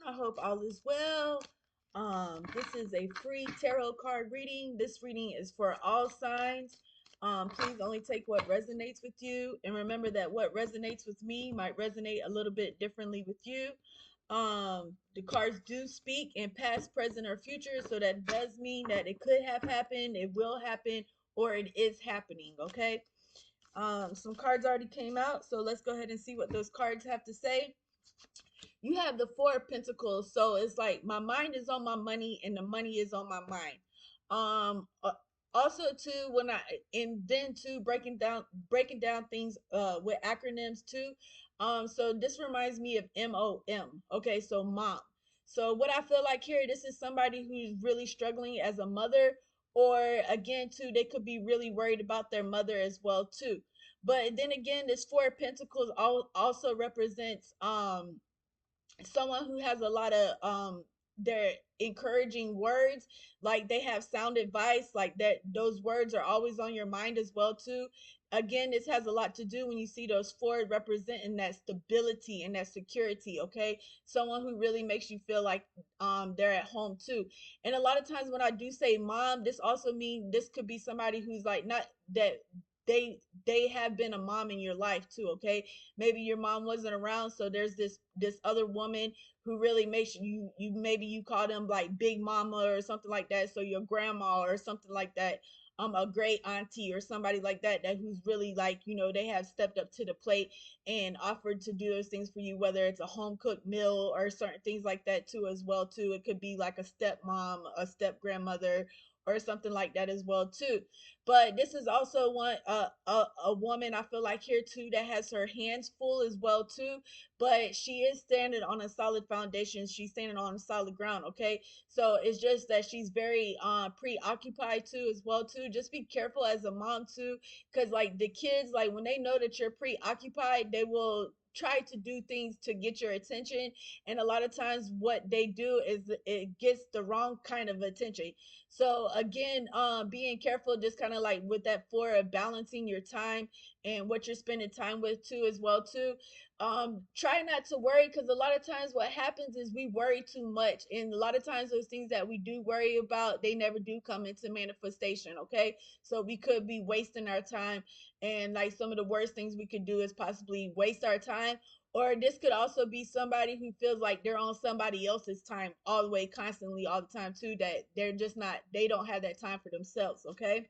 I hope all is well. This is a free tarot card reading. This reading is for all signs. Please only take what resonates with you, and remember that what resonates with me might resonate a little bit differently with you. The cards do speak in past, present, or future, so that does mean that it could have happened, it will happen, or it is happening. Okay. Some cards already came out, so let's go ahead and see what those cards have to say. You have the Four of Pentacles, so it's like my mind is on my money and the money is on my mind. Also too, when I and then too breaking down things with acronyms too. So this reminds me of MOM. Okay, so mom. So what I feel like here, this is somebody who's really struggling as a mother, or again too, they could be really worried about their mother as well too. But then again, this Four of Pentacles also represents someone who has a lot of their encouraging words, like they have sound advice, like that those words are always on your mind as well too. Again, this has a lot to do when you see those four representing that stability and that security. Okay, someone who really makes you feel like they're at home too. And a lot of times when I do say mom, this also means this could be somebody who's like not that they have been a mom in your life too. Okay, maybe your mom wasn't around, so there's this other woman who really makes you maybe you call them like big mama or something like that, so your grandma or something like that, a great auntie or somebody like that who's really like, they have stepped up to the plate and offered to do those things for you, whether it's a home cooked meal or certain things like that too as well too. It could be like a stepmom, a step grandmother, or something like that as well too. But this is also one a woman I feel like here too that has her hands full as well too, but she is standing on a solid foundation. She's standing on solid ground. Okay, so it's just that she's very preoccupied too as well too. Just be careful as a mom too, because like the kids, like when they know that you're preoccupied, they will try to do things to get your attention, and a lot of times what they do is it gets the wrong kind of attention. So again, being careful, just kind of like with that for balancing your time and what you're spending time with too as well too. Try not to worry, because a lot of times what happens is we worry too much, and a lot of times those things that we do worry about, they never do come into manifestation. Okay, so we could be wasting our time, and like some of the worst things we could do is possibly waste our time. Or this could also be somebody who feels like they're on somebody else's time all the way, constantly, all the time too, that they're just not, they don't have that time for themselves. Okay,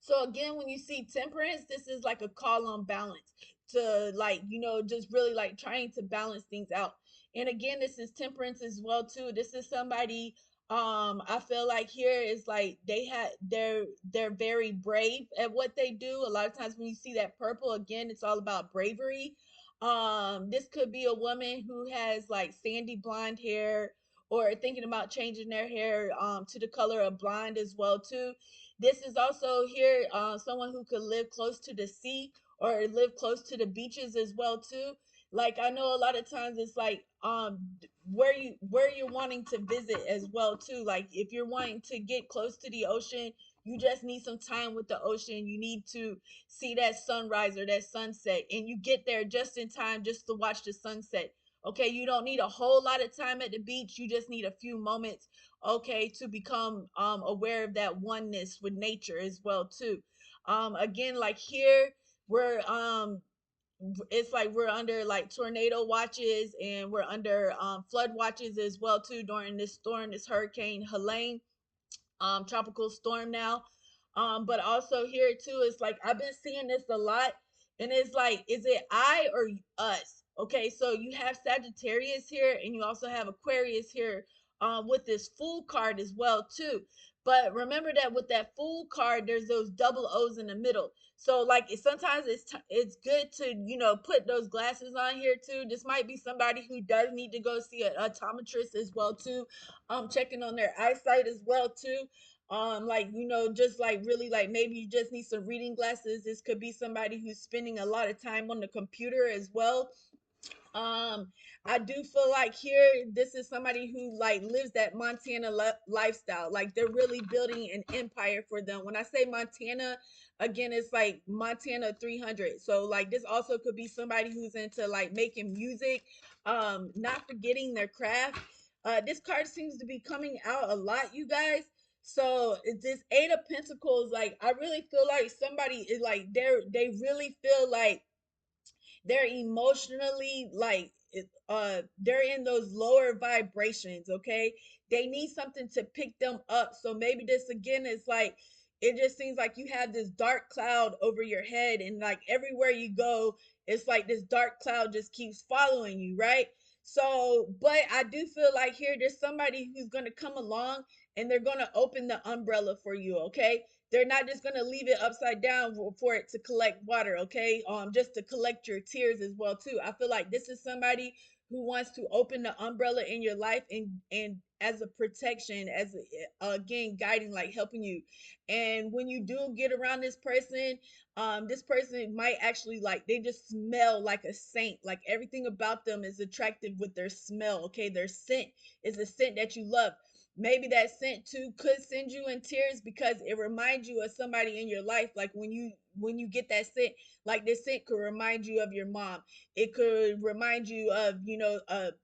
so again, when you see temperance, this is like a call on balance, to like, just really like trying to balance things out. And again, this is temperance as well too. This is somebody, I feel like here is like they're very brave at what they do. A lot of times when you see that purple, again, it's all about bravery. This could be a woman who has like sandy blonde hair, or thinking about changing their hair to the color of blonde as well too. This is also here someone who could live close to the sea or live close to the beaches as well too. Like I know a lot of times it's like where you're wanting to visit as well too. Like if you're wanting to get close to the ocean, you just need some time with the ocean. You need to see that sunrise or that sunset, and you get there just in time just to watch the sunset. Okay, you don't need a whole lot of time at the beach. You just need a few moments, okay, to become aware of that oneness with nature as well too. Again, like here, we're it's like we're under like tornado watches, and we're under flood watches as well too during this storm, this hurricane Helene, tropical storm now. But also here too, it's like I've been seeing this a lot, and it's like, is it I or us? Okay, so you have Sagittarius here, and you also have Aquarius here, with this Fool card as well too. But remember that with that Fool card, there's those double O's in the middle. So like sometimes it's good to put those glasses on here too. This might be somebody who does need to go see an optometrist as well too, checking on their eyesight as well too. Like just like really like maybe you just need some reading glasses. This could be somebody who's spending a lot of time on the computer as well. um I do feel like here this is somebody who like lives that Montana lifestyle. Like they're really building an empire for them. When I say Montana, again, it's like Montana 300. So like this also could be somebody who's into like making music, not forgetting their craft. This card seems to be coming out a lot, you guys. So it's this Eight of Pentacles. Like I really feel like somebody is like they really feel like they're emotionally like they're in those lower vibrations, okay? They need something to pick them up. So maybe this again is like it just seems like you have this dark cloud over your head, and like everywhere you go it's like this dark cloud just keeps following you, right? So but I do feel like here there's somebody who's going to come along and they're going to open the umbrella for you, okay? They're not just going to leave it upside down for it to collect water, okay? Just to collect your tears as well too. I feel like this is somebody who wants to open the umbrella in your life and as a protection, as again guiding, like helping you. And when you do get around this person might actually like they just smell like a saint. Like everything about them is attractive with their smell, okay? Their scent is a scent that you love. Maybe that scent too could send you in tears because it reminds you of somebody in your life. Like when you get that scent, like this scent could remind you of your mom. It could remind you of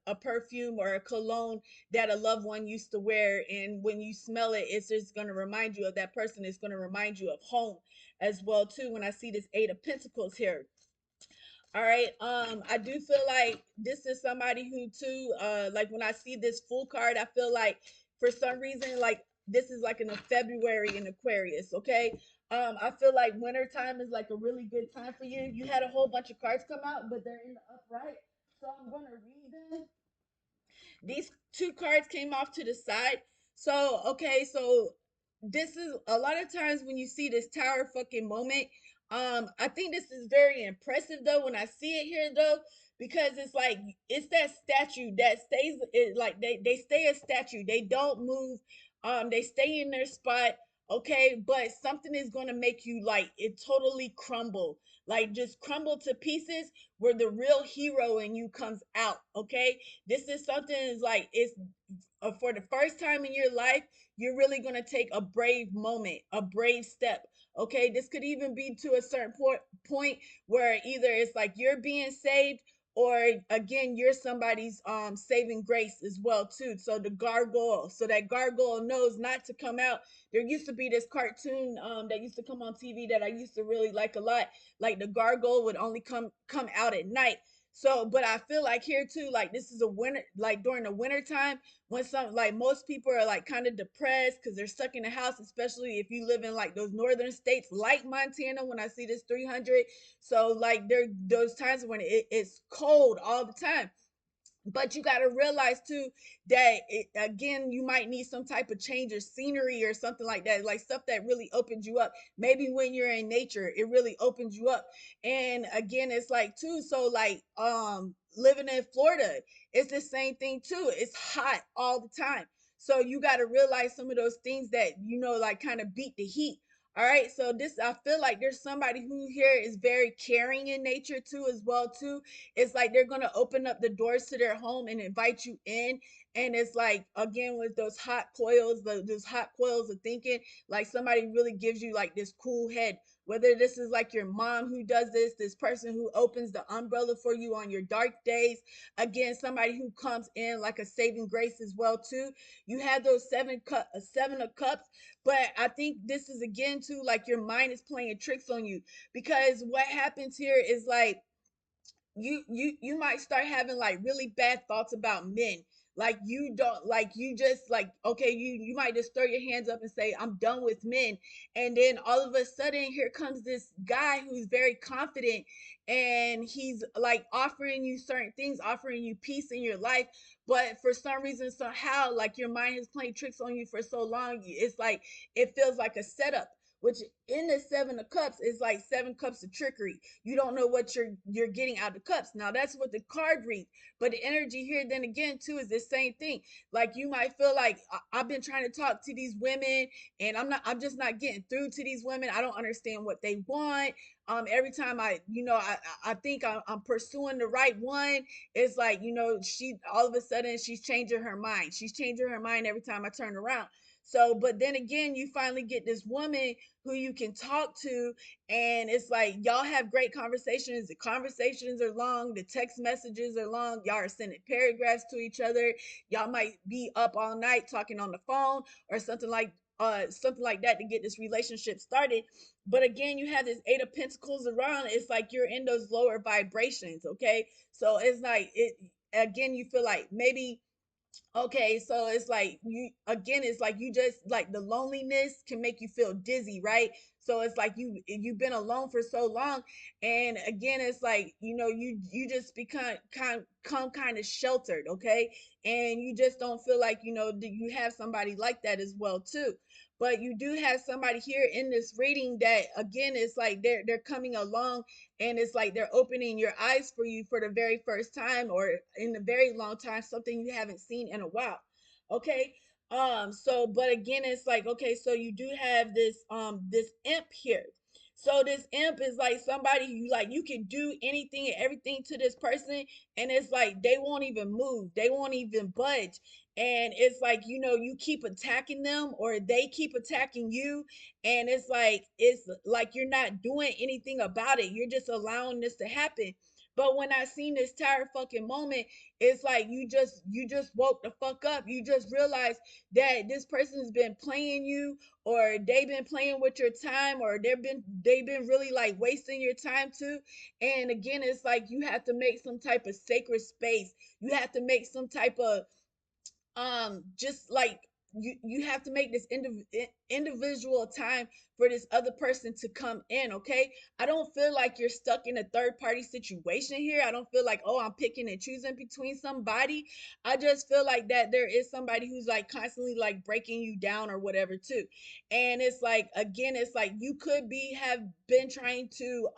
a perfume or a cologne that a loved one used to wear, and when you smell it, it's just going to remind you of that person. It's going to remind you of home as well too. When I see this Eight of Pentacles here, all right. I do feel like this is somebody who too, like when I see this full card, I feel like for some reason, like this is like in a February in Aquarius, okay? I feel like winter time is like a really good time for you. You had a whole bunch of cards come out, but they're in the upright. So I'm gonna read them. These two cards came off to the side. So, okay, so this is a lot of times when you see this tower fucking moment. I think this is very impressive though when I see it here though, because it's like it's that statue that stays it like they stay a statue. They don't move. They stay in their spot. Okay, but something is gonna make you like it totally crumble, like just crumble to pieces where the real hero in you comes out. Okay, this is something is like it's for the first time in your life, you're really going to take a brave moment, a brave step. Okay, this could even be to a certain point where either it's like you're being saved, or again you're somebody's saving grace as well too. So the gargoyle, so that gargoyle knows not to come out. There used to be this cartoon that used to come on TV that I used to really like a lot. Like the gargoyle would only come out at night. So, but I feel like here too, like this is a winter, like during the winter time when some, like most people are like kind of depressed because they're stuck in the house, especially if you live in like those northern states like Montana. When I see this 300, so like there those times when it's cold all the time, but you got to realize too that again you might need some type of change of scenery or something like that, like stuff that really opens you up. Maybe when you're in nature it really opens you up. And again it's like too, so like living in Florida, it's the same thing too. It's hot all the time, so you got to realize some of those things that like kind of beat the heat. All right, so this, I feel like there's somebody who here is very caring in nature too as well too. It's like they're gonna open up the doors to their home and invite you in. And it's like again with those hot coils, those hot coils of thinking, like somebody really gives you like this cool head. Whether this is like your mom who does this person who opens the umbrella for you on your dark days. Again, somebody who comes in like a saving grace as well too. You have those seven of cups, but I think this is again too like your mind is playing tricks on you, because what happens here is like you might start having like really bad thoughts about men. Like you don't like, you just like, okay, you might just throw your hands up and say I'm done with men. And then all of a sudden here comes this guy who's very confident, and he's like offering you certain things, offering you peace in your life. But for some reason, somehow, like your mind has played tricks on you for so long, it's like it feels like a setup, which in the seven of cups is like seven cups of trickery. You don't know what you're getting out of the cups. Now that's what the card reads, but the energy here then again too is the same thing. Like you might feel like I've been trying to talk to these women and I'm just not getting through to these women. I don't understand what they want. every time I think I'm pursuing the right one, it's like, she all of a sudden she's changing her mind. She's changing her mind every time I turn around. So, but then again, you finally get this woman who you can talk to, and it's like y'all have great conversations. The conversations are long, the text messages are long, y'all are sending paragraphs to each other. Y'all might be up all night talking on the phone or something like that to get this relationship started. But again, you have this Eight of Pentacles around. It's like you're in those lower vibrations, okay? So it's like it again, you feel like maybe okay, so it's like you again, it's like you just like the loneliness can make you feel dizzy, right? So it's like you've been alone for so long, and again, it's like you just come kind of sheltered, okay, and you just don't feel like that you have somebody like that as well too. But you do have somebody here in this reading that again, it's like they're coming along, and it's like they're opening your eyes for you for the very first time or in a very long time, something you haven't seen in a while. Okay. So but again, it's like, okay, so you do have this imp here. So this imp is like somebody you can do anything and everything to this person, and it's like they won't even move, they won't even budge. And it's like, you keep attacking them or they keep attacking you, and it's like you're not doing anything about it, you're just allowing this to happen. But when I seen this entire fucking moment, it's like you just woke the fuck up. You just realized that this person has been playing you, or they've been playing with your time, or they've been really like wasting your time too. And again, it's like you have to make some type of sacred space. You have to make some type of just like you have to make this individual time for this other person to come in. Okay, I don't feel like you're stuck in a third party situation here. I don't feel like, oh, I'm picking and choosing between somebody. I just feel like that there is somebody who's like constantly like breaking you down or whatever too. And it's like, again, it's like you could be have been trying to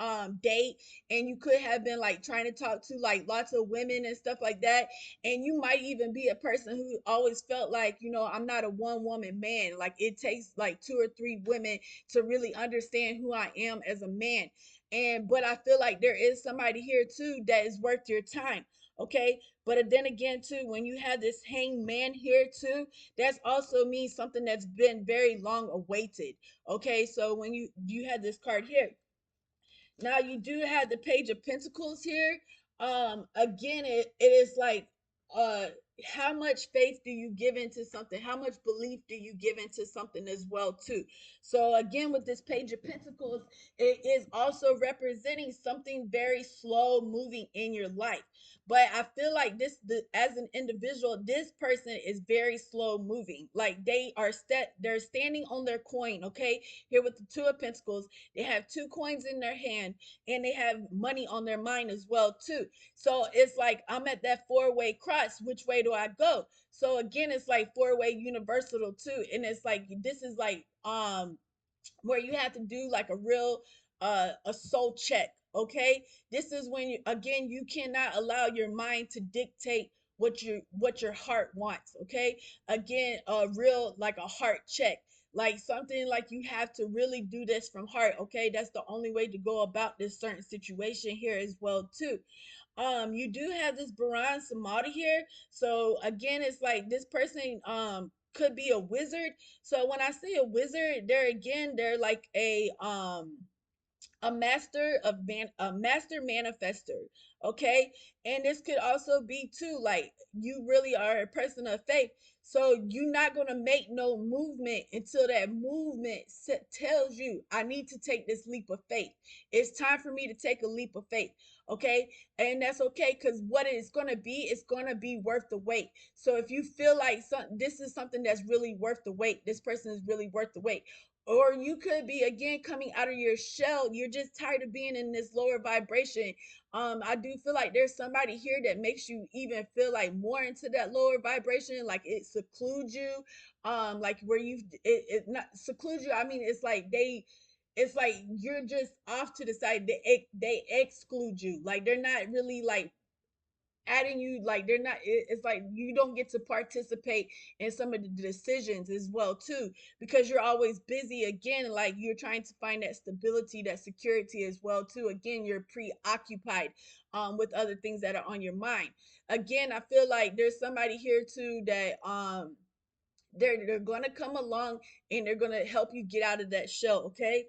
date, and you could have been like trying to talk to like lots of women and stuff like that. And you might even be a person who always felt like, I'm not a one woman man, like it takes like two or three women to really understand who I am as a man. And but I feel like there is somebody here too that is worth your time. Okay, but then again too, when you have this hanged man here too, that's also means something that's been very long awaited. Okay, so when you had this card here, now you do have the Page of Pentacles here. Again, it is like, uh, how much faith do you give into something? How much belief do you give into something as well too? So again, with this Page of Pentacles, it is also representing something very slow moving in your life. But I feel like as an individual, this person is very slow moving. Like they're standing on their coin. Okay, here with the Two of Pentacles, they have two coins in their hand, and they have money on their mind as well too. So it's like I'm at that four-way cross. Which way do I go? So again, it's like four-way universal too. And it's like this is like where you have to do like a real a soul check. Okay, this is when you again, you cannot allow your mind to dictate what your heart wants. Okay, again, a real like a heart check, like something like you have to really do this from heart. Okay, that's the only way to go about this certain situation here as well too. You do have this Baran Samadi here. So again, it's like this person could be a wizard. So when I say a wizard, they're like a master manifester. Okay, and this could also be too like you really are a person of faith, so you're not going to make no movement until that movement tells you, I need to take this leap of faith. It's time for me to take a leap of faith. Okay, and that's okay, because what it's going to be, it's going to be worth the wait. So if you feel like this is something that's really worth the wait, this person is really worth the wait. Or you could be again coming out of your shell, you're just tired of being in this lower vibration. I do feel like there's somebody here that makes you even feel like more into that lower vibration, like it secludes you, like where it not secludes you, I mean it's like you're just off to the side. They exclude you, like they're not really like adding you, like they're not, it's like you don't get to participate in some of the decisions as well too, because you're always busy. Again, like you're trying to find that stability, that security as well too. Again, you're preoccupied with other things that are on your mind. Again, I feel like there's somebody here too that they're gonna come along and they're gonna help you get out of that shell. Okay.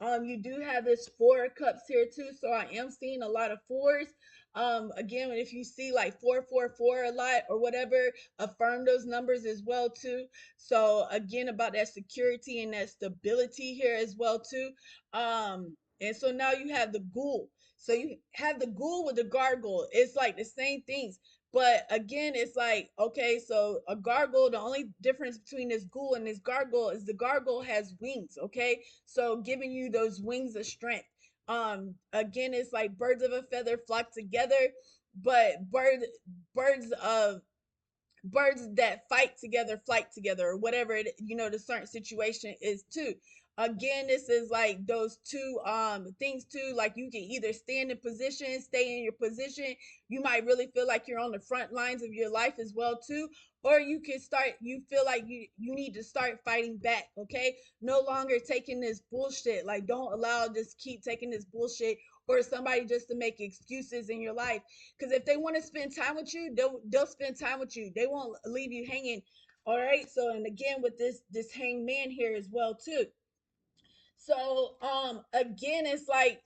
You do have this four of cups here too, so I am seeing a lot of fours. Again, if you see like 444 a lot or whatever, affirm those numbers as well too. So again, about that security and that stability here as well too. And so now you have the ghoul. So you have the ghoul with the gargoyle. It's like the same things. But again, it's like, okay, so a gargoyle, the only difference between this ghoul and this gargoyle is the gargoyle has wings, okay? So giving you those wings of strength. Again, it's like birds of a feather flock together, but birds of birds that fight together flight together, or whatever it, the certain situation is too. Again, this is like those two things too, like you can either stand in position, stay in your position. You might really feel like you're on the front lines of your life as well too, or you feel like you need to start fighting back. Okay, no longer taking this bullshit. Like, don't allow, just keep taking this bullshit or somebody just to make excuses in your life. Because if they want to spend time with you, they'll spend time with you. They won't leave you hanging. All right. So, and again with this hangman here as well too. So again, it's like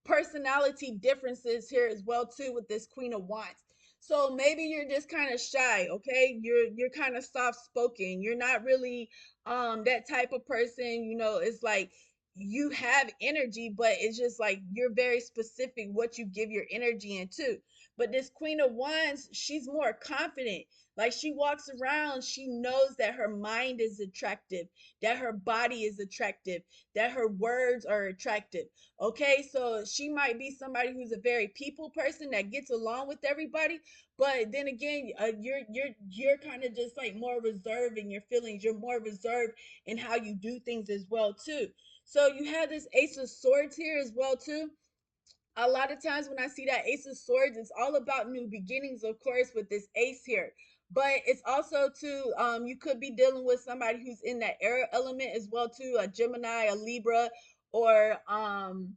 personality differences here as well too with this Queen of Wands. So maybe you're just kind of shy, okay? You're kind of soft spoken. You're not really that type of person, it's like you have energy, but it's just like you're very specific what you give your energy into. But this Queen of Wands, she's more confident. Like, she walks around, she knows that her mind is attractive, that her body is attractive, that her words are attractive. Okay, so she might be somebody who's a very people person that gets along with everybody, but then again, you're kind of just like more reserved in your feelings. You're more reserved in how you do things as well too. So you have this Ace of Swords here as well too. A lot of times when I see that Ace of Swords, it's all about new beginnings, of course, with this ace here. But it's also too, you could be dealing with somebody who's in that air element as well too, a Gemini, a Libra, or an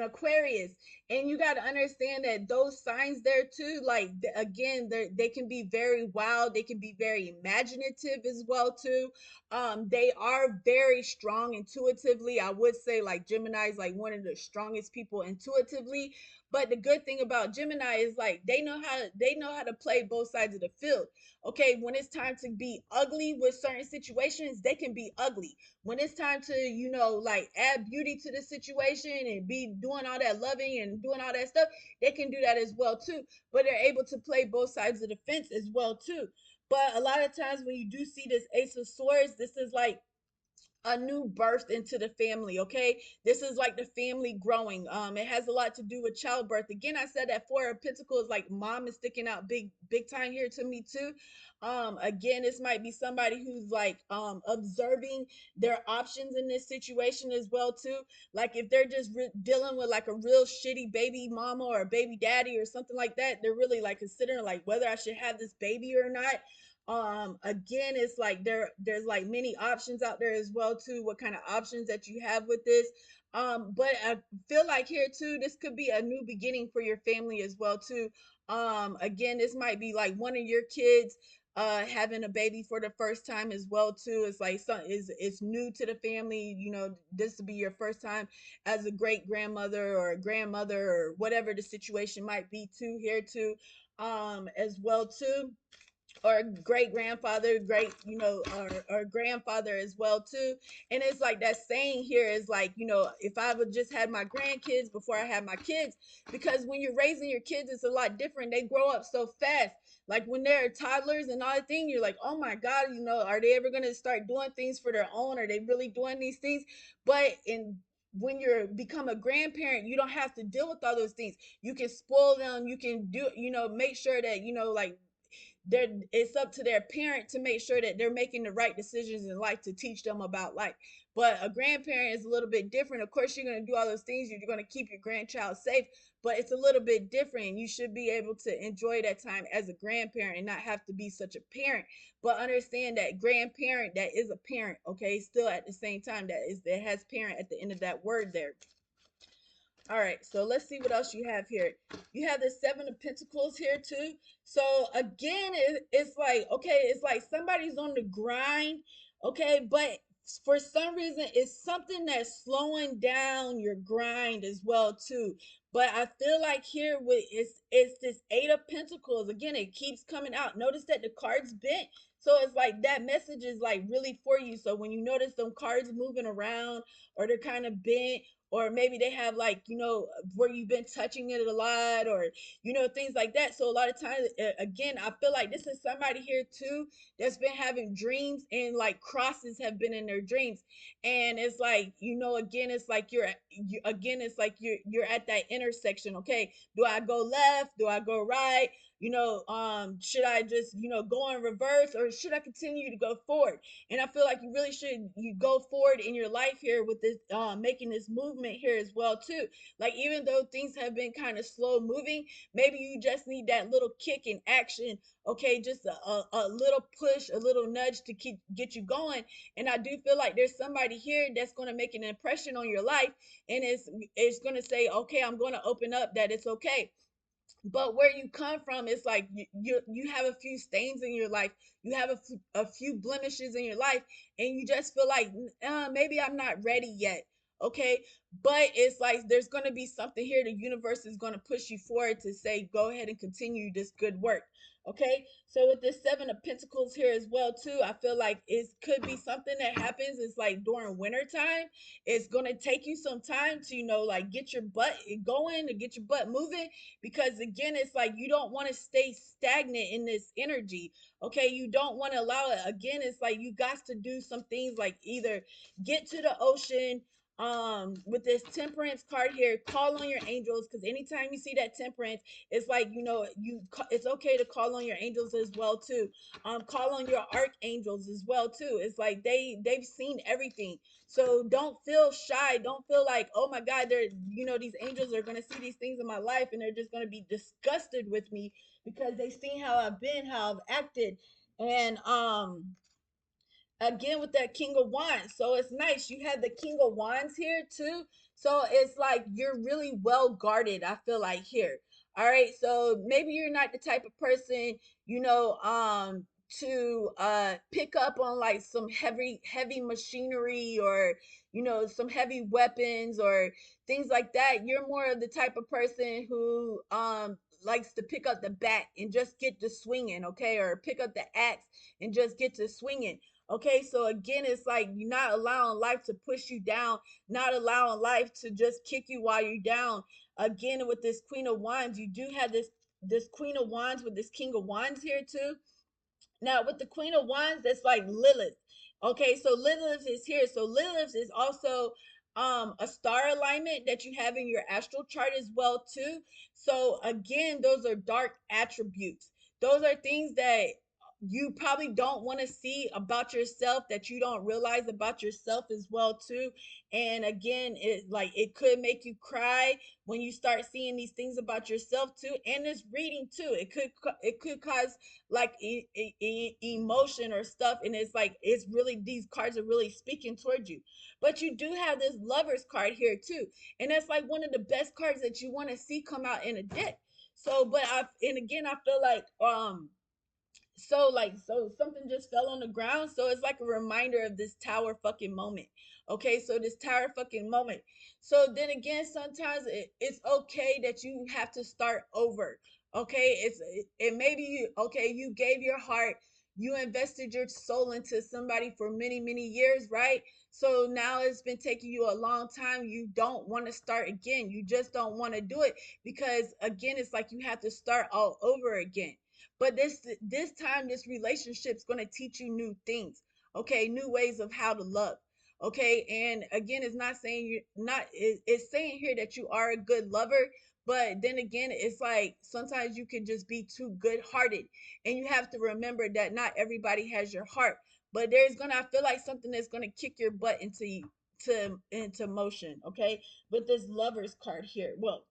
Aquarius. And you got to understand that those signs there too, like again, they can be very wild, they can be very imaginative as well too. They are very strong intuitively. I would say like Gemini is like one of the strongest people intuitively. But the good thing about Gemini is like they know how to play both sides of the field. Okay, when it's time to be ugly with certain situations, they can be ugly. When it's time to, like add beauty to the situation and be doing all that loving and doing all that stuff, they can do that as well too. But they're able to play both sides of the fence as well too. But a lot of times when you do see this Ace of Swords, this is like a new birth into the family. Okay, this is like the family growing. It has a lot to do with childbirth. Again, I said that Four of Pentacles, like mom is sticking out big time here to me too. Again, this might be somebody who's like observing their options in this situation as well too. Like, if they're just dealing with like a real shitty baby mama or a baby daddy or something like that, they're really like considering like whether I should have this baby or not. Again, it's like there's like many options out there as well too, what kind of options that you have with this. But I feel like here too, this could be a new beginning for your family as well too. Again, this might be like one of your kids having a baby for the first time as well too. It's like it's new to the family. This will be your first time as a great grandmother or a grandmother or whatever the situation might be too here too. As well too, or great grandfather, great, or grandfather as well too. And it's like that saying here is like, if I would just had my grandkids before I had my kids, because when you're raising your kids, it's a lot different. They grow up so fast. Like when they're toddlers and all that thing, you're like, oh my God, are they ever gonna start doing things for their own? Are they really doing these things? But in when you're become a grandparent, you don't have to deal with all those things. You can spoil them, you can do, make sure that, like it's up to their parent to make sure that they're making the right decisions in life to teach them about life. But a grandparent is a little bit different. Of course, you're going to do all those things. You're going to keep your grandchild safe, but it's a little bit different. You should be able to enjoy that time as a grandparent and not have to be such a parent. But understand that grandparent, that is a parent, okay? Still at the same time, that has parent at the end of that word there. All right, so let's see what else you have here. You have the Seven of Pentacles here too. So again, it's like, okay, it's like somebody's on the grind, okay, but for some reason, it's something that's slowing down your grind as well too. But I feel like here with it's this Eight of Pentacles. Again, it keeps coming out. Notice that the cards bent. So it's like that message is like really for you. So when you notice some cards moving around or they're kind of bent, or maybe they have like, where you've been touching it a lot, or things like that. So a lot of times, again, I feel like this is somebody here too that's been having dreams, and like crosses have been in their dreams. And it's like, again, it's like it's like you're at that intersection. Okay, do I go left, do I go right? Should I just go in reverse, or should I continue to go forward? And I feel like you really should you go forward in your life here with this, making this movement here as well too. Like, even though things have been kind of slow moving, maybe you just need that little kick in action. Okay, just a little push, a little nudge to keep get you going. And I do feel like there's somebody here that's going to make an impression on your life, and it's going to say, okay, I'm going to open up, that it's okay. But where you come from, it's like you have a few stains in your life, you have a few blemishes in your life, and you just feel like, maybe I'm not ready yet. Okay, but it's like there's going to be something here. The universe is going to push you forward to say, go ahead and continue this good work. Okay, so with this Seven of Pentacles here as well too, I feel like it could be something that happens. It's like during winter time. It's going to take you some time to like get your butt going, to get your butt moving, because again, it's like you don't want to stay stagnant in this energy. Okay, you don't want to allow it. Again, it's like you got to do some things, like either get to the ocean, with this Temperance card here, call on your angels, because anytime you see that Temperance, it's like, it's okay to call on your angels as well too. Call on your archangels as well too. It's like they've seen everything. So don't feel shy. Don't feel like, oh my God, these angels are gonna see these things in my life, and they're just gonna be disgusted with me because they've seen how I've been, how I've acted. And again, with that King of Wands, so it's nice. You have the King of Wands here too. So it's like you're really well guarded, I feel like, here. All right, so maybe you're not the type of person, to pick up on like some heavy machinery, or some heavy weapons or things like that. You're more of the type of person who likes to pick up the bat and just get to swinging, okay, or pick up the axe and just get to swinging. Okay, so again, it's like you're not allowing life to push you down, not allowing life to just kick you while you're down. Again, with this Queen of Wands, you do have this Queen of Wands with this King of Wands here too. Now, with the Queen of Wands, that's like Lilith. Okay, so Lilith is here. So Lilith is also a star alignment that you have in your astral chart as well too. So again, those are dark attributes. Those are things that you probably don't want to see about yourself, that you don't realize about yourself as well too. And again, it could make you cry when you start seeing these things about yourself too. And this reading too, it could cause like emotion or stuff, and it's like it's really, these cards are really speaking towards you. But you do have this Lovers card here too, and that's like one of the best cards that you want to see come out in a deck. So but I and again, I feel like so something just fell on the ground, so it's like a reminder of this tower fucking moment. Okay, so this tower fucking moment. So then again, sometimes it's okay that you have to start over. Okay, it maybe okay, you gave your heart, you invested your soul into somebody for many years, right? So now it's been taking you a long time. You don't want to start again, you just don't want to do it, because again, it's like you have to start all over again. But this time, this relationship's going to teach you new things. Okay, new ways of how to love. Okay, and again, it's not saying you're not, it's saying here that you are a good lover. But then again, it's like sometimes you can just be too good hearted, and you have to remember that not everybody has your heart. but there's gonna, I feel like something that's gonna kick your butt into motion, okay? With this Lovers card here. Well,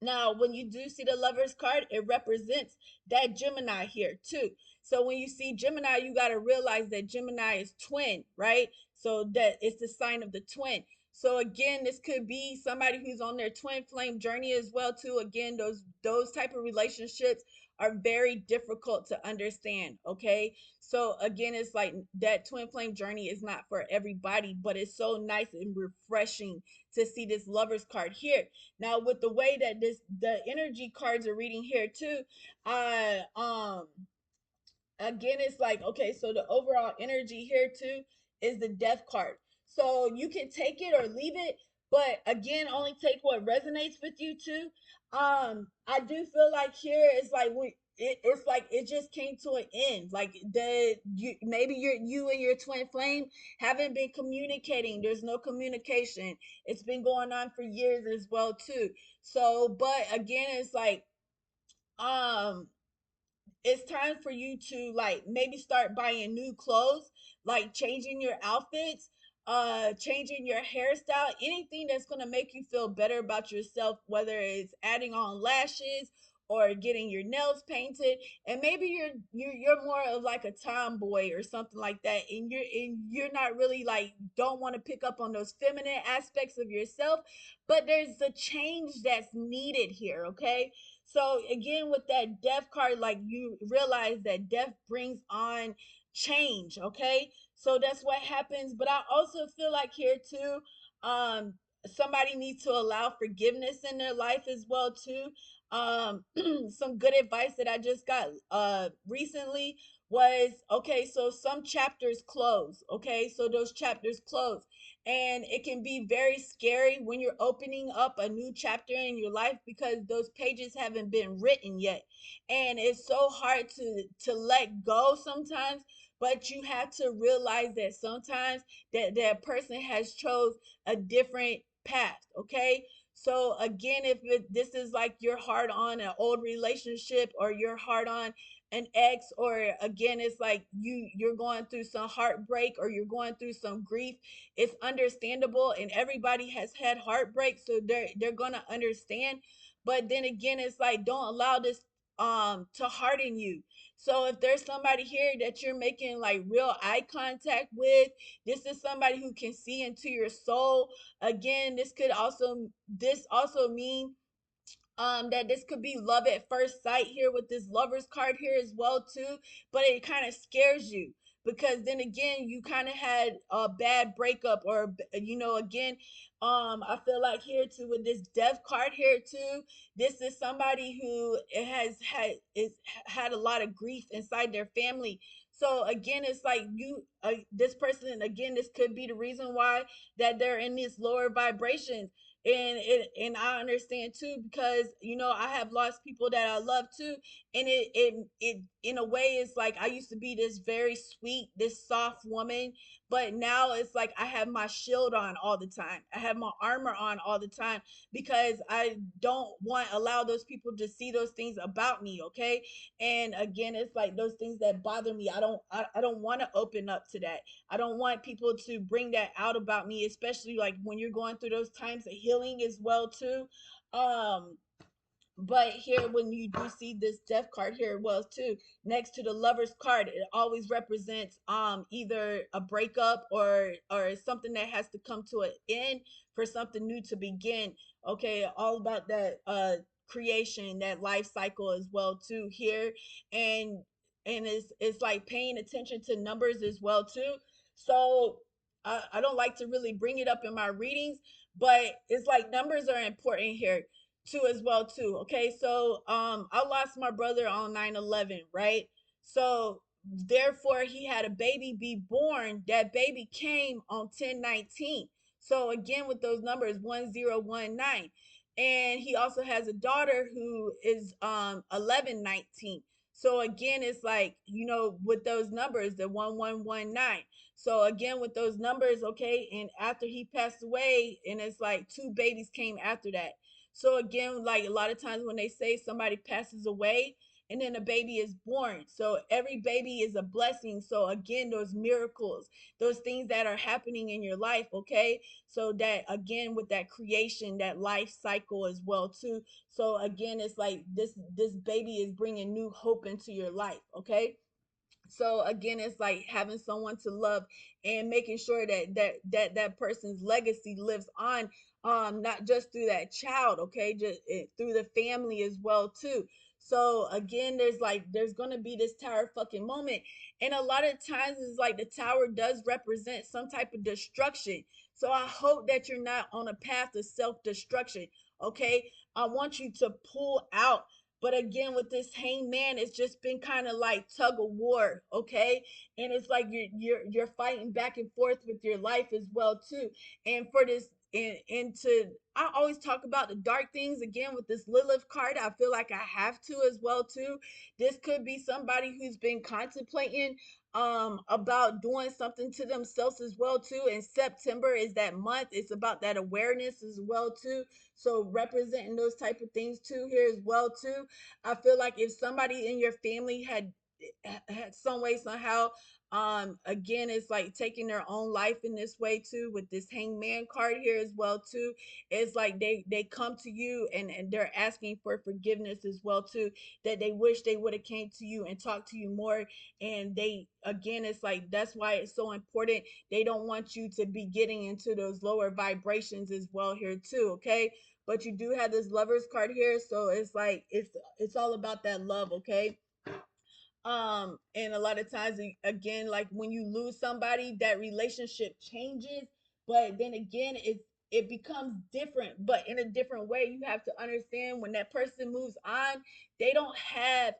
now, when you do see the Lovers card, it represents that Gemini here too. So when you see Gemini, you got to realize that Gemini is twin, right? So that it's the sign of the twin. So again, this could be somebody who's on their twin flame journey as well too. Again, those type of relationships are very difficult to understand, okay? So again, it's like that twin flame journey is not for everybody, but it's so nice and refreshing to see this Lovers card here. Now, with the way that the energy cards are reading here too, I again, it's like, okay, so the overall energy here too is the Death card. So you can take it or leave it, but again, only take what resonates with you too. I do feel like here it's like it's like it just came to an end. Like maybe you and your twin flame haven't been communicating. There's no communication. It's been going on for years as well too. So, but again, it's like um it's time for you to like maybe start buying new clothes, like changing your outfits, changing your hairstyle, anything that's going to make you feel better about yourself, whether it's adding on lashes or getting your nails painted. And maybe you're more of like a tomboy or something like that, and you're not really like don't want to pick up on those feminine aspects of yourself, but there's a change that's needed here, okay? So again, with that death card, like you realize that death brings on change, okay? So that's what happens. But I also feel like here too, somebody needs to allow forgiveness in their life as well too. Some good advice that I just got recently was, okay, so some chapters close, okay? So those chapters close, and it can be very scary when you're opening up a new chapter in your life because those pages haven't been written yet, and it's so hard to let go sometimes. But you have to realize that sometimes that person has chose a different path, okay? So again, if this is like you're hard on an old relationship, or you're hard on an ex, or again it's like you're going through some heartbreak, or you're going through some grief, it's understandable, and everybody has had heartbreak, so they're gonna understand. But then again, it's like don't allow this to harden you. So if there's somebody here that you're making like real eye contact with, this is somebody who can see into your soul. Again, this also mean that this could be love at first sight here with this Lovers card here as well too, but it kind of scares you because then again you kind of had a bad breakup, or again, I feel like here too with this Death card here too, this is somebody who had a lot of grief inside their family. So again, it's like this person, again, this could be the reason why that they're in these lower vibrations. And I understand too, because I have lost people that I love too, and it in a way it's like I used to be this very sweet, this soft woman, but now it's like I have my shield on all the time. I have my armor on all the time because I don't want allow those people to see those things about me, okay? And again, it's like those things that bother me. I don't want to open up to that. I don't want people to bring that out about me, especially like when you're going through those times of healing as well too. Um, but here, when you do see this Death card here, well too, next to the Lovers card, it always represents either a breakup or something that has to come to an end for something new to begin. Okay, all about that creation, that life cycle as well too here. And it's like paying attention to numbers as well too. So I don't like to really bring it up in my readings, but it's like numbers are important here too as well too. Okay, so I lost my brother on 9/11, right? So therefore he had a baby be born. That baby came on 10/19. So again, with those numbers 1019. And he also has a daughter who is 11/19. So again, it's like, with those numbers, the 1119. So again, with those numbers, okay, and after he passed away, and it's like two babies came after that. So again, like a lot of times when they say somebody passes away and then a baby is born. So every baby is a blessing. So again, those miracles, those things that are happening in your life, okay? So that again with that creation, that life cycle as well too. So again, it's like this baby is bringing new hope into your life, okay? So again, it's like having someone to love and making sure that person's legacy lives on, not just through that child, okay, just through the family as well too. So again, there's gonna be this tower fucking moment, and a lot of times it's like the tower does represent some type of destruction. So I hope that you're not on a path of self-destruction, okay? I want you to pull out, but again, with this hangman, it's just been kind of like tug of war, okay? And it's like you're fighting back and forth with your life as well too. And for this and to I always talk about the dark things again with this Lilith card. I feel like I have to as well too. This could be somebody who's been contemplating about doing something to themselves as well too. And September is that month. It's about that awareness as well too. So representing those type of things too here as well too. I feel like if somebody in your family had some way somehow, again, it's like taking their own life in this way too, with this hangman card here as well too. It's like they come to you and they're asking for forgiveness as well too, that they wish they would have came to you and talked to you more. And they again, it's like that's why it's so important. They don't want you to be getting into those lower vibrations as well here too, okay? But you do have this lovers card here, so it's like it's all about that love, okay? And a lot of times again, like when you lose somebody, that relationship changes, but then again it becomes different, but in a different way. You have to understand when that person moves on, they don't have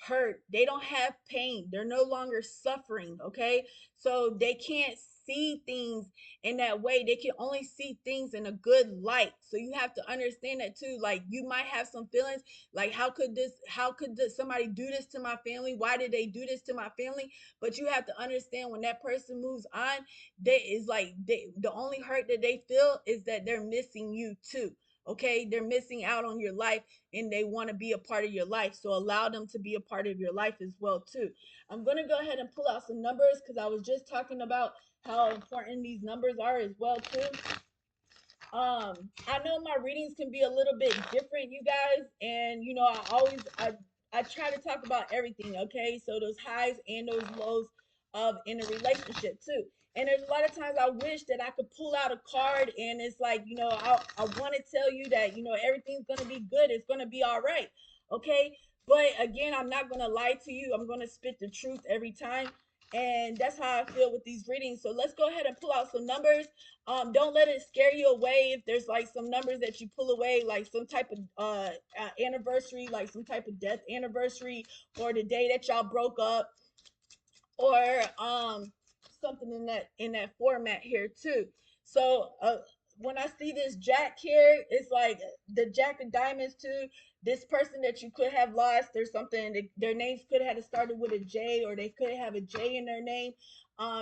hurt, they don't have pain, they're no longer suffering, okay? So they can't see things in that way, they can only see things in a good light. So you have to understand that too. Like you might have some feelings, like how could somebody do this to my family, why did they do this to my family? But you have to understand when that person moves on, they is like the only hurt that they feel is that they're missing you too, okay? They're missing out on your life, and they want to be a part of your life, so allow them to be a part of your life as well too. I'm going to go ahead and pull out some numbers because I was just talking about how important these numbers are as well too. I know my readings can be a little bit different, you guys, and I try to talk about everything, okay? So those highs and those lows of in a relationship too. And there's a lot of times I wish that I could pull out a card and it's like, I want to tell you that, everything's going to be good. It's going to be all right. Okay? But again, I'm not going to lie to you. I'm going to spit the truth every time. And that's how I feel with these readings. So let's go ahead and pull out some numbers. Don't let it scare you away if there's like some numbers that you pull away, like some type of anniversary, like some type of death anniversary, or the day that y'all broke up, or something in that format here too. So when I see this jack here, it's like the jack of diamonds too. This person that you could have lost, there's something their names could have started with a J, or they could have a J in their name.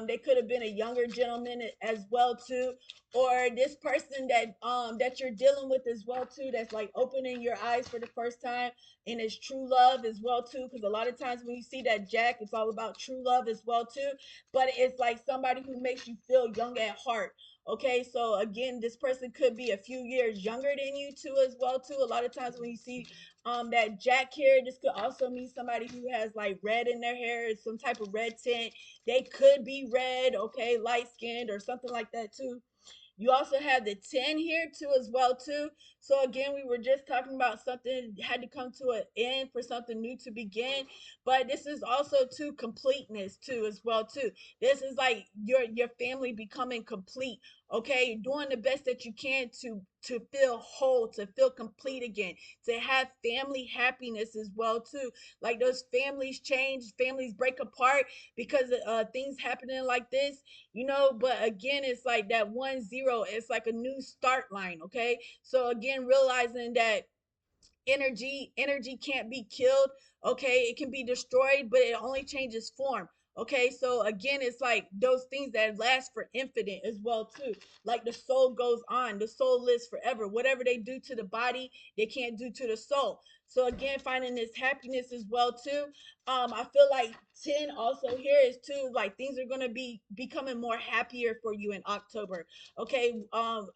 They could have been a younger gentleman as well too, or this person that you're dealing with as well too, that's like opening your eyes for the first time, and it's true love as well too, because a lot of times when you see that jack, it's all about true love as well too. But it's like somebody who makes you feel young at heart, okay? So again, this person could be a few years younger than you too as well too. A lot of times when you see that jack here, this could also mean somebody who has like red in their hair, some type of red tint. They could be red, okay, light skinned or something like that too. You also have the 10 here too as well too. So again, we were just talking about something had to come to an end for something new to begin, but this is also to completeness too as well too. This is like your family becoming complete, okay? Doing the best that you can to feel whole, to feel complete again, to have family happiness as well too. Like those families change, families break apart because of things happening like this, but again, it's like that 1-0, it's like a new start line, okay? So again, realizing that energy can't be killed, Okay, it can be destroyed, but it only changes form. Okay, so again, it's like those things that last for infinite as well too. Like the soul goes on, the soul lives forever. Whatever they do to the body, they can't do to the soul. So again, finding this happiness as well too. I feel like 10 also here is too, like things are gonna be becoming more happier for you in October. Okay,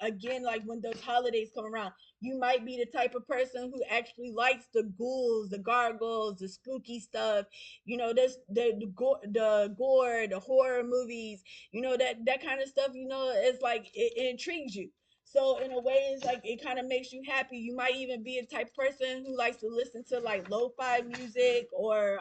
again, like when those holidays come around, you might be the type of person who actually likes the ghouls, the gargoyles, the spooky stuff. You know, this the gore, the horror movies. You know that kind of stuff. You know, it's like it intrigues you. So in a way, it's like it kind of makes you happy. You might even be a type of person who likes to listen to like lo-fi music or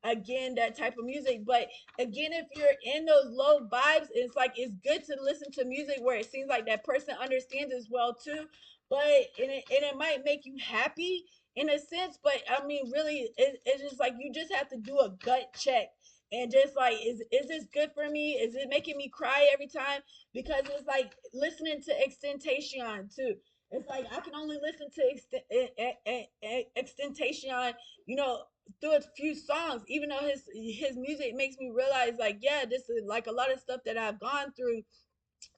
again that type of music. But again, if you're in those low vibes, it's like it's good to listen to music where it seems like that person understands as well too. But and it might make you happy in a sense. But I mean, really, it's just like you just have to do a gut check and just like, is this good for me? Is it making me cry every time? Because it's like listening to Extentation too. It's like I can only listen to Extentation, you know, through a few songs, even though his music makes me realize like, yeah, this is like a lot of stuff that I've gone through,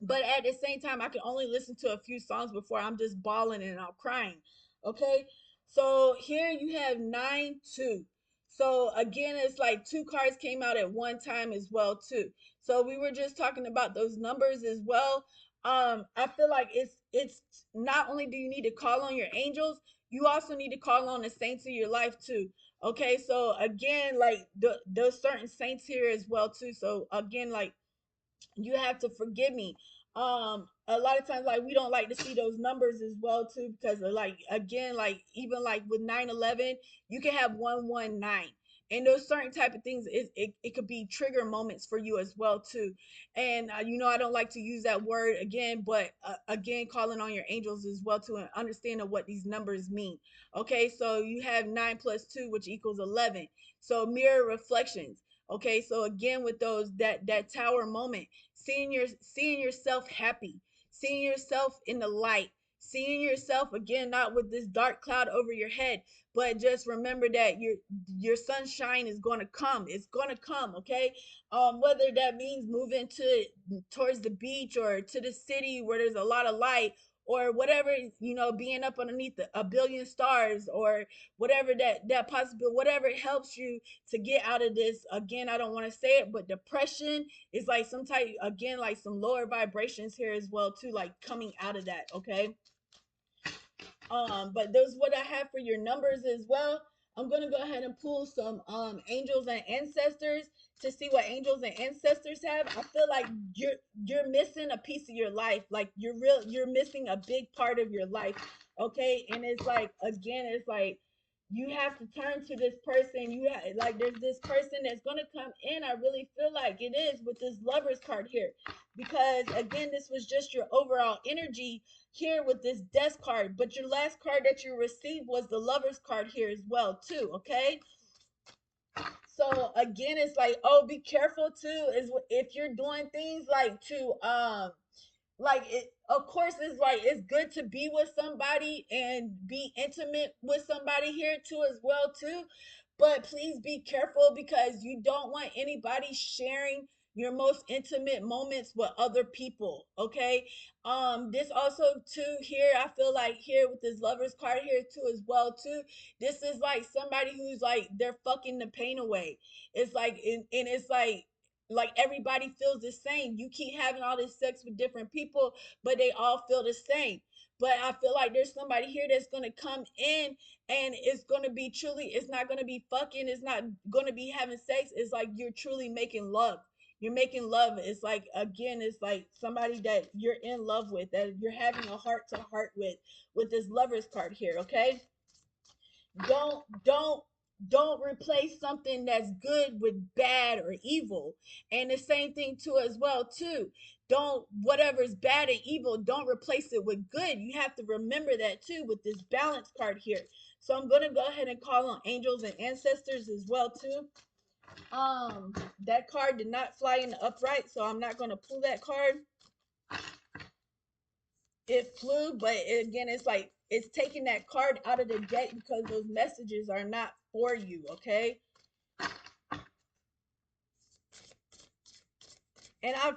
but at the same time I can only listen to a few songs before I'm just bawling and I'm crying. Okay, so here you have 9-2. So again, it's like two cards came out at one time as well too. So we were just talking about those numbers as well. I feel like it's not only do you need to call on your angels, you also need to call on the saints of your life too. Okay, so again, like those certain saints here as well too. So again, like you have to forgive me. A lot of times like we don't like to see those numbers as well too, because of, like again, like even like with 9/11, you can have 119, and those certain type of things, it could be trigger moments for you as well too. And you know, I don't like to use that word again, but again, calling on your angels as well too, and understanding what these numbers mean. Okay, so you have 9 plus 2, which equals 11. So mirror reflections. Okay, so again, with those, that tower moment, seeing yourself happy, seeing yourself in the light, seeing yourself again, not with this dark cloud over your head, but just remember that your sunshine is going to come. It's going to come. Okay, whether that means moving to towards the beach or to the city where there's a lot of light, or whatever, you know, being up underneath a billion stars, or whatever that possible, whatever helps you to get out of this. Again, I don't want to say it, but depression is like some type, again, like some lower vibrations here as well too, like coming out of that. Okay, but those what I have for your numbers as well. I'm gonna go ahead and pull some angels and ancestors to see what angels and ancestors have. I feel like you're missing a piece of your life. Like you're missing a big part of your life. Okay, and it's like again, it's like you have to turn to this person. Like there's this person that's gonna come in. I really feel like it is with this lovers card here, because again, this was just your overall energy here with this death card, but your last card that you received was the lovers card here as well too. Okay, so again, it's like, oh, be careful too, is if you're doing things like to like it, of course, it's like it's good to be with somebody and be intimate with somebody here too as well too, but please be careful, because you don't want anybody sharing your most intimate moments with other people. Okay, this also too here, I feel like here with this lovers card here too as well too, this is like somebody who's like they're fucking the pain away. It's like, and it's like everybody feels the same. You keep having all this sex with different people, but they all feel the same. But I feel like there's somebody here that's gonna come in, and it's gonna be truly, it's not gonna be fucking, it's not gonna be having sex. It's like you're truly making love. You're making love. It's like again, it's like somebody that you're in love with, that you're having a heart to heart with this lovers card here. Okay, don't don't replace something that's good with bad or evil. And the same thing too as well too, don't, whatever's bad and evil, don't replace it with good. You have to remember that too with this balance card here. So I'm going to go ahead and call on angels and ancestors as well too. That card did not fly in the upright, so I'm not going to pull that card. It flew, but again, it's like it's taking that card out of the deck because those messages are not for you, okay? And I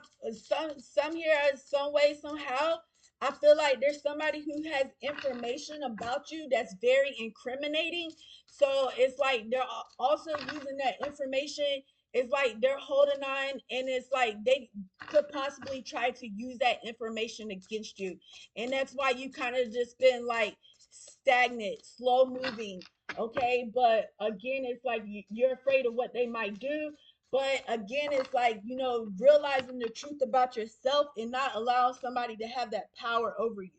some here some way somehow I feel like there's somebody who has information about you that's very incriminating. So it's like they're also using that information. It's like they're holding on, and it's like they could possibly try to use that information against you, and that's why you kind of just been like stagnant, slow moving. Okay, but again, it's like you're afraid of what they might do, but again, it's like, realizing the truth about yourself and not allowing somebody to have that power over you.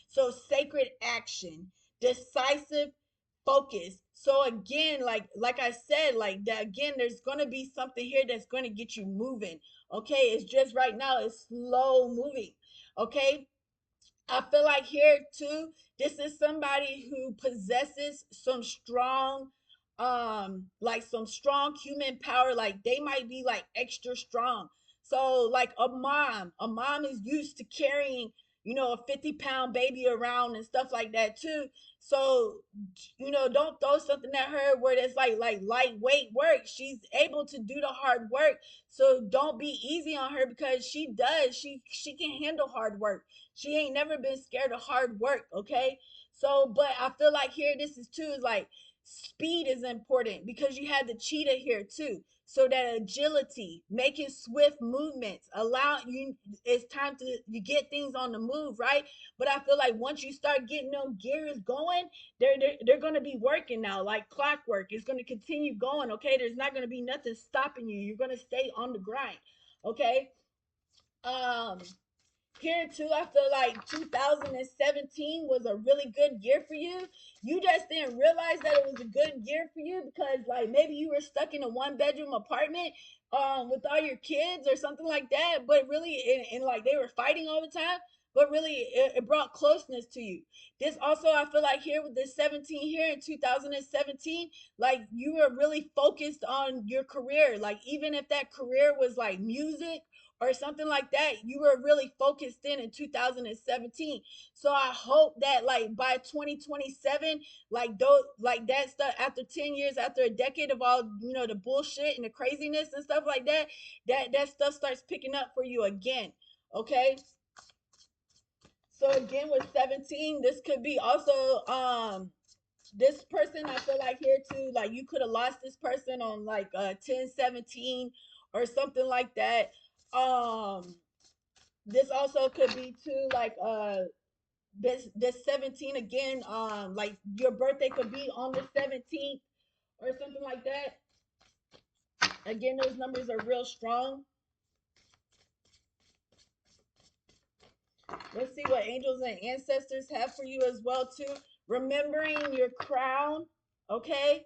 So, sacred action, decisive focus. So again, like I said, like that again, there's gonna be something here that's gonna get you moving. Okay, it's just right now it's slow moving. Okay, I feel like here too, this is somebody who possesses some strong, like some strong human power. Like they might be like extra strong. So like a mom is used to carrying, a 50-pound baby around and stuff like that too. So, don't throw something at her where it's like lightweight work. She's able to do the hard work. So don't be easy on her because she does. She can handle hard work. She ain't never been scared of hard work, okay? So, but I feel like here this is too is like speed is important because you had the cheetah here too. So that agility, making swift movements, allow you it's time to you get things on the move, right? But I feel like once you start getting them gears going, they're gonna be working now, like clockwork. It's gonna continue going, okay? There's not gonna be nothing stopping you. You're gonna stay on the grind, okay? Um, Here too, I feel like 2017 was a really good year for you. You just didn't realize that it was a good year for you because like maybe you were stuck in a one-bedroom apartment with all your kids or something like that, but really and like they were fighting all the time, but really it brought closeness to you. This also I feel like here with this 17 here in 2017, like you were really focused on your career. Like even if that career was like music or something like that, you were really focused in 2017. So I hope that like by 2027, like those like that stuff after 10 years, after a decade of all the bullshit and the craziness and stuff like that, that stuff starts picking up for you again. Okay, so again with 17, this could be also this person I feel like here too, like you could have lost this person on like 10/17 or something like that. um this also could be too like this 17 again, like your birthday could be on the 17th or something like that. Again, those numbers are real strong. Let's see what angels and ancestors have for you as well too. Remembering your crown, okay?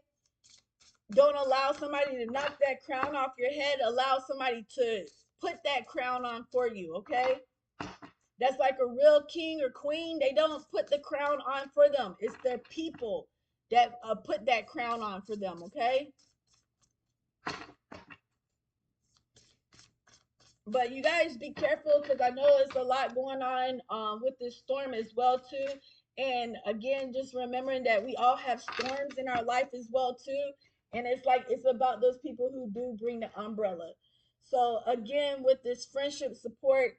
Don't allow somebody to knock that crown off your head. Allow somebody to put that crown on for you, okay? That's like a real king or queen. They don't put the crown on for them. It's their people that put that crown on for them, okay? But you guys be careful because I know it's a lot going on with this storm as well too. And again, just remembering that we all have storms in our life as well too. And it's like it's about those people who do bring the umbrella. So again, with this friendship support,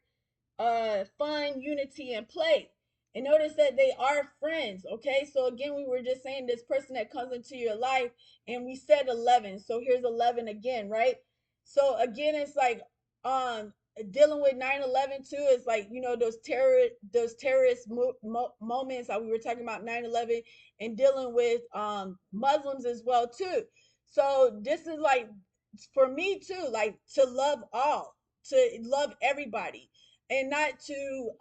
fun, unity, and play. And notice that they are friends. Okay, so again, we were just saying this person that comes into your life, and we said 11. So here's 11 again, right? So again, it's like um dealing with 9/11 too is like those terrorist moments that we were talking about 9/11, and dealing with Muslims as well too. So this is like for me too, like to love all, to love everybody, and not to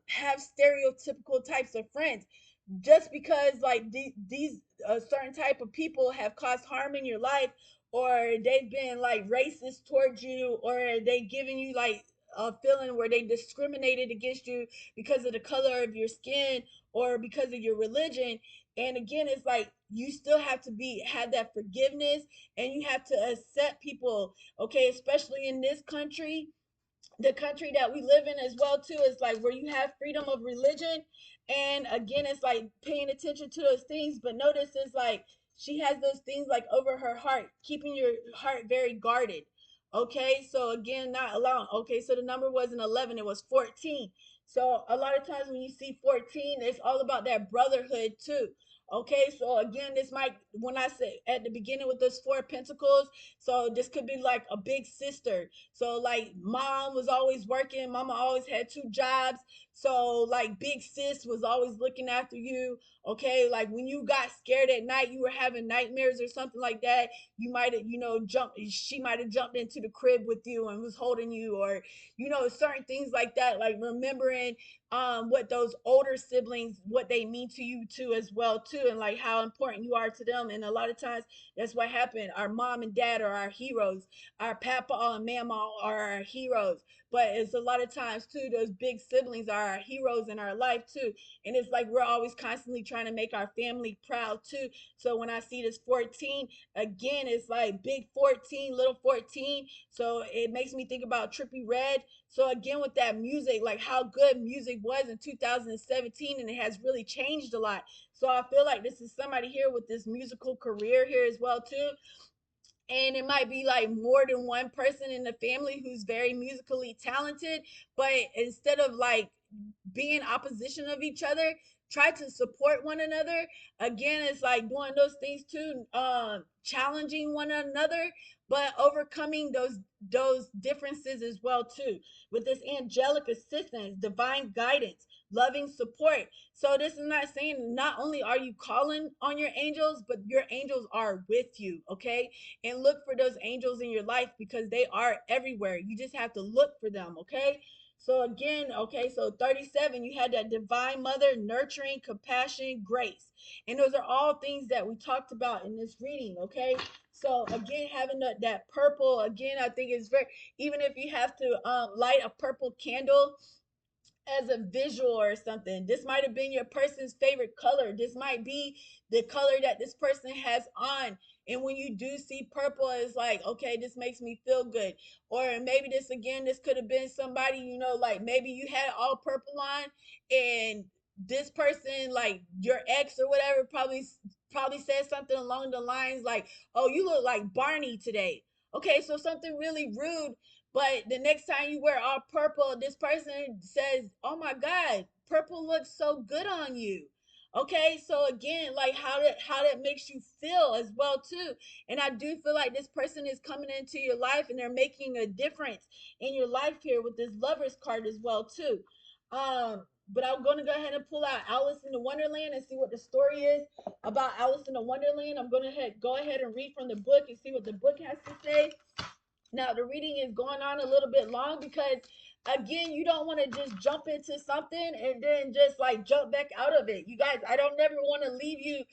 have stereotypical types of friends just because like these certain type of people have caused harm in your life, or they've been like racist towards you, or they giving you like a feeling where they discriminated against you because of the color of your skin or because of your religion. And again, it's like you still have to be have that forgiveness, and you have to accept people, okay, especially in this country. the country that we live in as well too is like where you have freedom of religion, and again it's like paying attention to those things. But notice it's like she has those things like over her heart, keeping your heart very guarded. Okay, so again, not allowing. Okay, so the number wasn't 11, it was 14. So a lot of times when you see 14, it's all about that brotherhood too. Okay, so again, this might, when I said at the beginning with those 4 pentacles, so this could be like a big sister. So like mom was always working, mama always had 2 jobs. So like big sis was always looking after you. Okay, like when you got scared at night, you were having nightmares or something like that, you might have, jumped, she might have jumped into the crib with you and was holding you, or certain things like that, like remembering what those older siblings, what they mean to you too as well too, and like how important you are to them. And a lot of times that's what happened. Our mom and dad are our heroes, our papa and mama are our heroes. But it's a lot of times too, those big siblings are our heroes in our life too. And it's like we're always constantly trying to make our family proud too. So when I see this 14, again, it's like big 14, little 14. So it makes me think about Trippy Red. So again, with that music, like how good music was in 2017, and it has really changed a lot. So I feel like this is somebody here with this musical career here as well too, and it might be like more than one person in the family who's very musically talented, but instead of like being opposition of each other, try to support one another. Again, it's like doing those things too, challenging one another, but overcoming those differences as well too, with this angelic assistance, divine guidance, loving support. So this is not saying not only are you calling on your angels, but your angels are with you. Okay, and look for those angels in your life because they are everywhere. You just have to look for them. Okay, so again, okay, so 37, you had that divine mother, nurturing, compassion, grace. And those are all things that we talked about in this reading, okay? So again, having that purple, again, I think is very, even if you have to light a purple candle as a visual or something. This might have been your person's favorite color. This might be the color that this person has on. And when you do see purple, it's like, okay, this makes me feel good. Or maybe this again, this could have been somebody, like maybe you had all purple on, and this person, like your ex or whatever, probably said something along the lines like, "Oh, you look like Barney today." Okay, so something really rude, but the next time you wear all purple, this person says, "Oh my God, purple looks so good on you." Okay, so again, like how that makes you feel as well too. And I do feel like this person is coming into your life and they're making a difference in your life here with this lovers card as well too. But I'm going to go ahead and pull out Alice in the Wonderland and see what the story is about Alice in the Wonderland. I'm going to go ahead and read from the book and see what the book has to say. Now, the reading is going on a little bit long because, again, you don't want to just jump into something and then just like jump back out of it. You guys, I don't never want to leave you,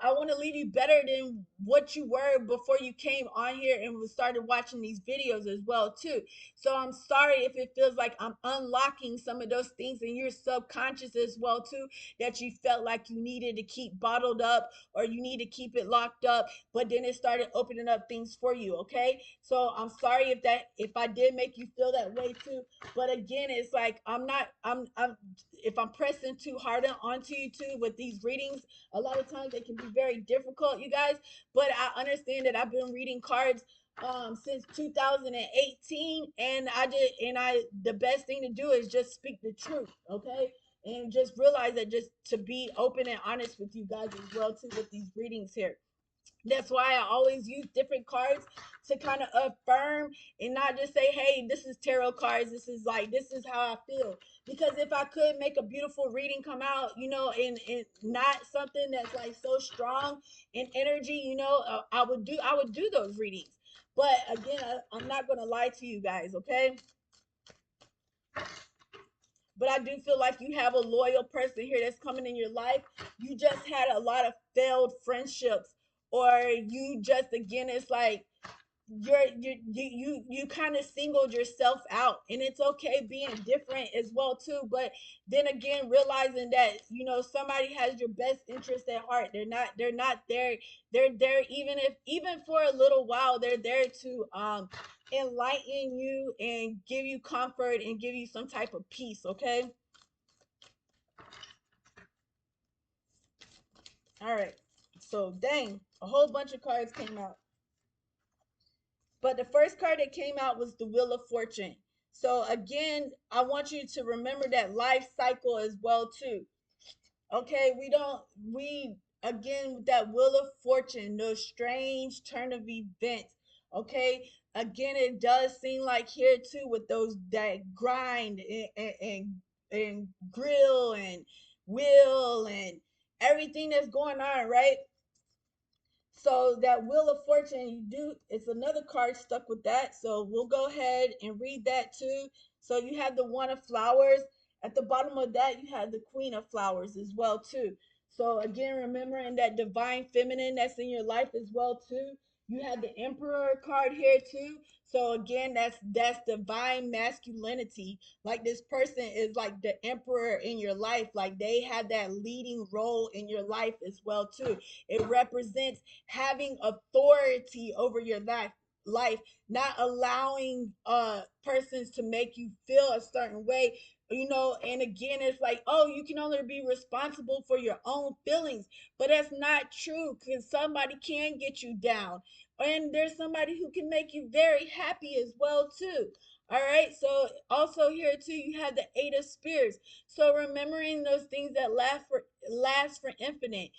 I want to leave you better than what you were before you came on here and we started watching these videos as well, too. So I'm sorry if it feels like I'm unlocking some of those things in your subconscious as well, too, that you felt like you needed to keep bottled up or you need to keep it locked up, but then it started opening up things for you. Okay, so I'm sorry if I did make you feel that way too. But again, it's like I'm if I'm pressing too hard onto you too with these readings, a lot of times they can be very difficult, you guys. But I understand that I've been reading cards since 2018, and I the best thing to do is just speak the truth. Okay, and just realize that, just to be open and honest with you guys as well too with these readings here. That's why I always use different cards to kind of affirm and not just say, "Hey, this is tarot cards. This is how I feel." Because if I could make a beautiful reading come out, and not something that's like so strong in energy, I would do those readings. But again, I'm not gonna lie to you guys, okay? But I do feel like you have a loyal person here that's coming in your life. You just had a lot of failed friendships, or you just, again, it's like you kind of singled yourself out, and it's okay being different as well too. But then again, realizing that somebody has your best interest at heart. They're not there, they're there, even for a little while, they're there to enlighten you and give you comfort and give you some type of peace, okay? All right. So, dang, a whole bunch of cards came out. But the first card that came out was the Wheel of Fortune. So, again, I want you to remember that life cycle as well too. Okay, we don't we again with that Wheel of Fortune, those strange turn of events. Okay, again, it does seem like here too with those that grind and grill and will and everything that's going on, right? So that Wheel of Fortune, you do, it's another card stuck with that. So we'll go ahead and read that too. So you have the One of Flowers. At the bottom of that, you have the Queen of Flowers as well too. So again, remembering that divine feminine that's in your life as well too. You have the Emperor card here too. So again, that's divine masculinity. Like this person is like the emperor in your life. Like they have that leading role in your life as well too. It represents having authority over your life, not allowing persons to make you feel a certain way, and again it's like, oh, you can only be responsible for your own feelings, but that's not true, because somebody can get you down, and there's somebody who can make you very happy as well too. All right, so also here too you have the Eight of Spears. So remembering those things that last for infinite.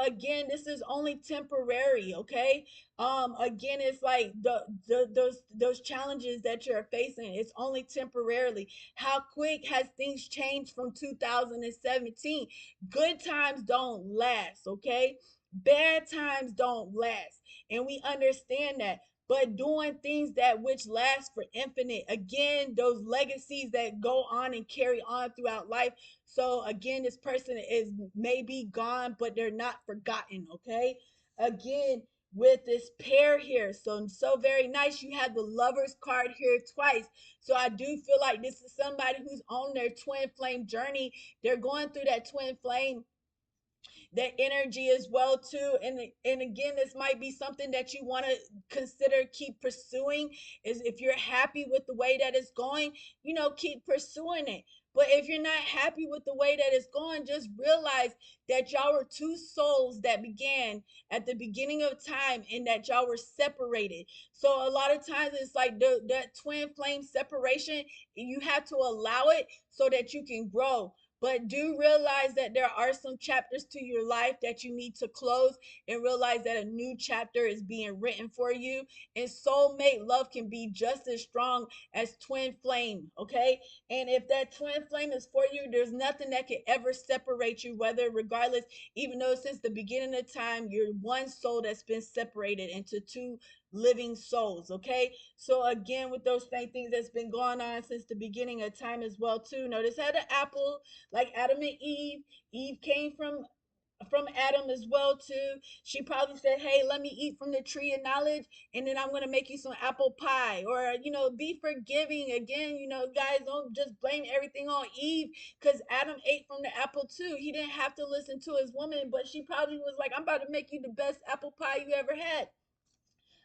Again, this is only temporary, okay? Again, it's like those challenges that you're facing, it's only temporarily. How quick has things changed from 2017? Good times don't last, okay? Bad times don't last, and we understand that. But doing things that which last for infinite, again, those legacies that go on and carry on throughout life. So again, this person is maybe gone, but they're not forgotten. Okay. Again, with this pair here, so very nice. You have the Lovers card here twice. So I do feel like this is somebody who's on their twin flame journey. They're going through that twin flame, that energy as well too. And again, this might be something that you want to consider keep pursuing. Is if you're happy with the way that it's going, keep pursuing it. But if you're not happy with the way that it's going, just realize that y'all were two souls that began at the beginning of time, and that y'all were separated. So a lot of times it's like that twin flame separation, you have to allow it so that you can grow. But do realize that there are some chapters to your life that you need to close, and realize that a new chapter is being written for you. And soulmate love can be just as strong as twin flame, okay? And if that twin flame is for you, there's nothing that can ever separate you, whether, regardless, even though since the beginning of time, you're one soul that's been separated into two living souls, okay? So again, with those same things that's been going on since the beginning of time as well too. Notice how the apple, like Adam and Eve came from Adam as well too. She probably said, "Hey, let me eat from the tree of knowledge, and then I'm gonna make you some apple pie." Or be forgiving. Again, guys, don't just blame everything on Eve, because Adam ate from the apple too. He didn't have to listen to his woman, but she probably was like, "I'm about to make you the best apple pie you ever had."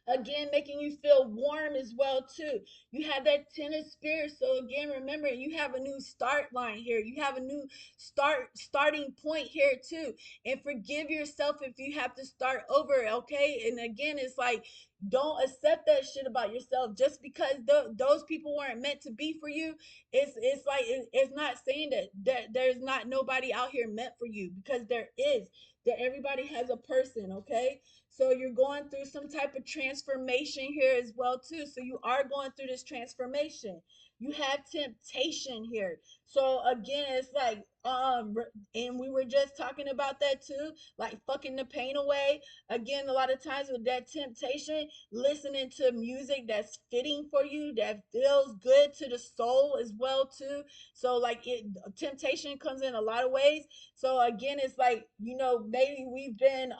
Again, making you feel warm as well too. You have that Ten of Spirits. So again, remember, you have a new start line here. You have a new starting point here too. And forgive yourself if you have to start over, okay? And again, it's like, don't accept that shit about yourself just because those people weren't meant to be for you. It's like it's not saying that there's not nobody out here meant for you, because there is. That everybody has a person, okay? So you're going through some type of transformation here as well too. So you are going through this transformation. You have temptation here. So again, it's like and we were just talking about that too, like fucking the pain away. Again, a lot of times with that temptation, listening to music that's fitting for you, that feels good to the soul as well too. So like temptation comes in a lot of ways. So again, it's like, maybe we've been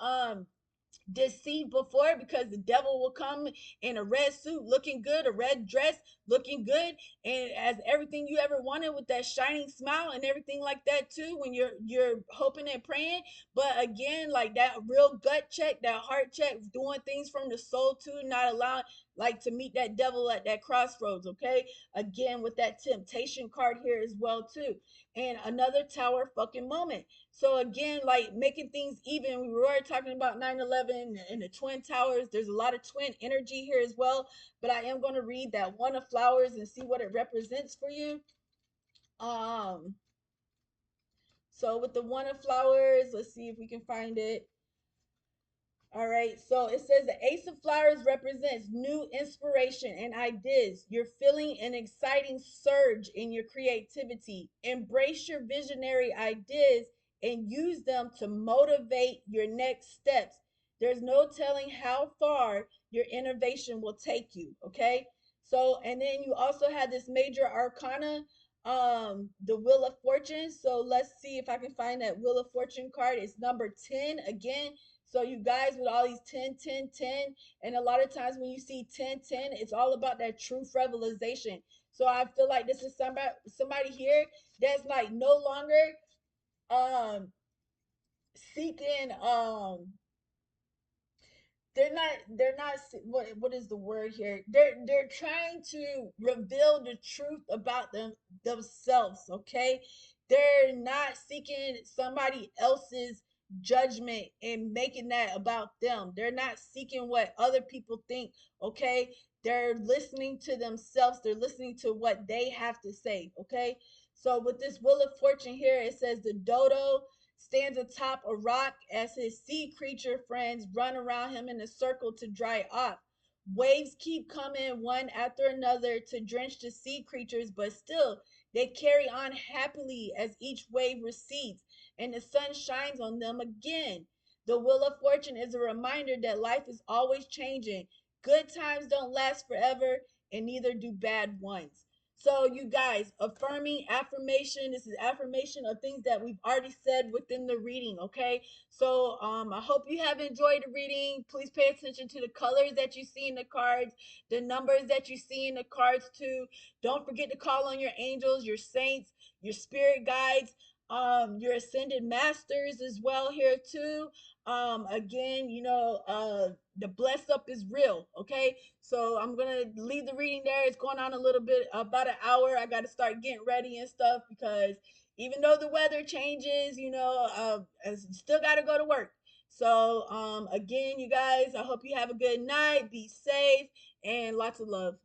deceived before, because the devil will come in a red suit looking good, a red dress looking good, and as everything you ever wanted, with that shining smile and everything like that too, when you're hoping and praying. But again, like that real gut check, that heart check, doing things from the soul too, not allowing like to meet that devil at that crossroads. Okay, again with that temptation card here as well too, and another tower fucking moment. So again, like making things even. We were talking about 9/11 and the twin towers. There's a lot of twin energy here as well. But I am going to read that one of flowers and see what it represents for you. Um, so with the one of flowers, let's see if we can find it. All right, so it says the Ace of Flowers represents new inspiration and ideas. You're feeling an exciting surge in your creativity. Embrace your visionary ideas and use them to motivate your next steps. There's no telling how far your innovation will take you, okay? So, and then you also had this major arcana, the Wheel of Fortune. So let's see if I can find that Wheel of Fortune card. It's number 10 again. So you guys with all these 10, 10, 10, and a lot of times when you see 10, 10, it's all about that truth revelation. So I feel like this is somebody here that's like no longer seeking they're not what is the word here, they're trying to reveal the truth about themselves, okay? They're not seeking somebody else's judgment and making that about them. They're not seeking what other people think, okay? They're listening to themselves. They're listening to what they have to say, okay? So with this Wheel of Fortune here, it says the dodo stands atop a rock as his sea creature friends run around him in a circle to dry off. Waves keep coming one after another to drench the sea creatures, but still they carry on happily as each wave recedes and the sun shines on them again. The Wheel of Fortune is a reminder that life is always changing. Good times don't last forever, and neither do bad ones. So, you guys, affirming affirmation. This is affirmation of things that we've already said within the reading. Okay. So, I hope you have enjoyed the reading. Please pay attention to the colors that you see in the cards, the numbers that you see in the cards too. Don't forget to call on your angels, your saints, your spirit guides, your ascended masters as well here too. Again, the bless up is real. Okay, so I'm gonna leave the reading there. It's going on a little bit, about an hour. I got to start getting ready and stuff because even though the weather changes, I still got to go to work. So again, you guys, I hope you have a good night. Be safe and lots of love.